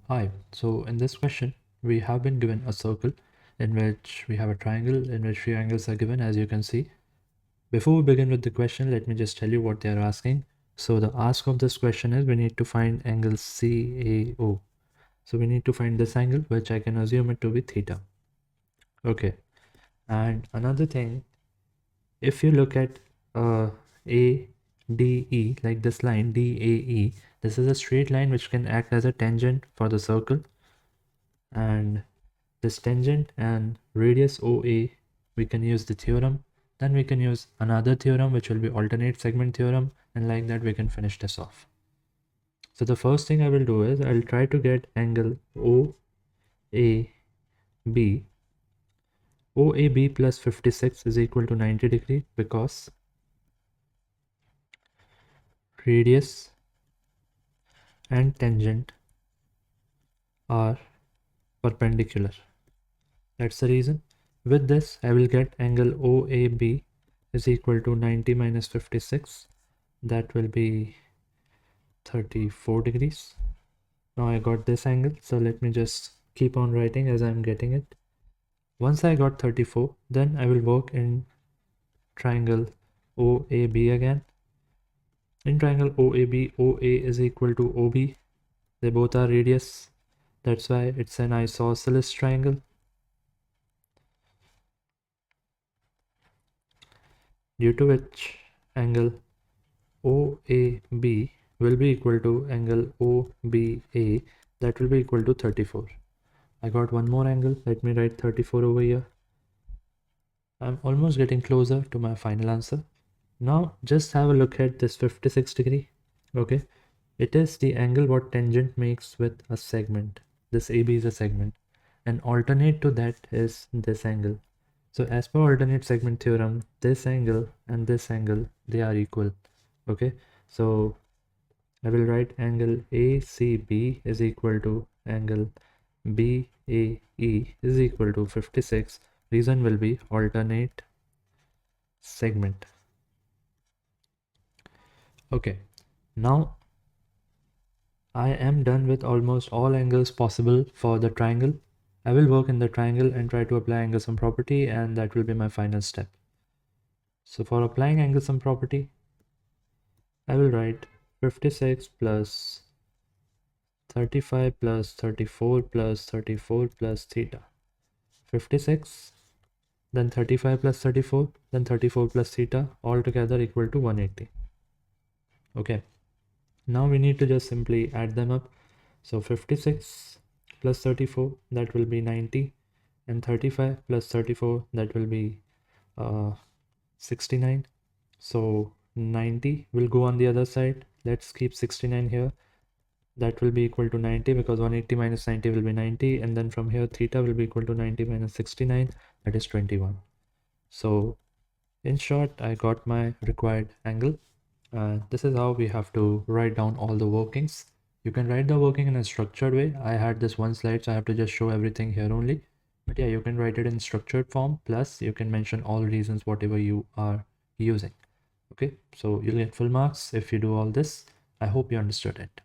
Hi, so in this question, we have been given a circle in which we have a triangle in which three angles are given, as you can see. Before we begin with the question, let me just tell you what they are asking. So the ask of this question is we need to find angle CAO. So we need to find this angle, which I can assume it to be theta. Okay, and another thing, if you look at ADE, like this line DAE, this is a straight line which can act as a tangent for the circle, and this tangent and radius OA, we can use the theorem. Then we can use another theorem, which will be alternate segment theorem, and like that we can finish this off. So the first thing I will do is I'll try to get angle OAB. OAB plus 56 is equal to 90 degree because radius and tangent are perpendicular. That's the reason. With this, I will get angle OAB is equal to 90 minus 56. That will be 34 degrees. Now I got this angle, so let me just keep on writing as I'm getting it. Once I got 34, then I will work in triangle OAB again. In triangle OAB, OA is equal to OB. They both are radius. That's why it's an isosceles triangle. Due to which angle OAB will be equal to angle OBA, that will be equal to 34. I got one more angle. Let me write 34 over here. I'm almost getting closer to my final answer. Now just have a look at this 56 degree. Okay, it is the angle what tangent makes with a segment. This AB is a segment, and alternate to that is this angle. So as per alternate segment theorem, this angle and this angle, they are equal. Okay, so I will write angle ACB is equal to angle BAE is equal to 56. Reason will be alternate segment. Okay, now I am done with almost all angles possible for the triangle. I will work in the triangle and try to apply angle sum property, and that will be my final step. So for applying angle sum property, I will write 56 plus 35 plus 34 plus 34 plus theta. 56, then 35 plus 34, then 34 plus theta, all together equal to 180. Okay, now we need to just simply add them up. So 56 plus 34, that will be 90, and 35 plus 34, that will be 69. So 90 will go on the other side. Let's keep 69 here. That will be equal to 90 because 180 minus 90 will be 90, and then from here theta will be equal to 90 minus 69, that is 21. So in short, I got my required angle. This is how we have to write down all the workings. You can write the working in a structured way. I had this one slide, so I have to just show everything here only. But yeah, you can write it in structured form, plus you can mention all reasons whatever you are using. Okay, so you'll get full marks if you do all this. I hope you understood it.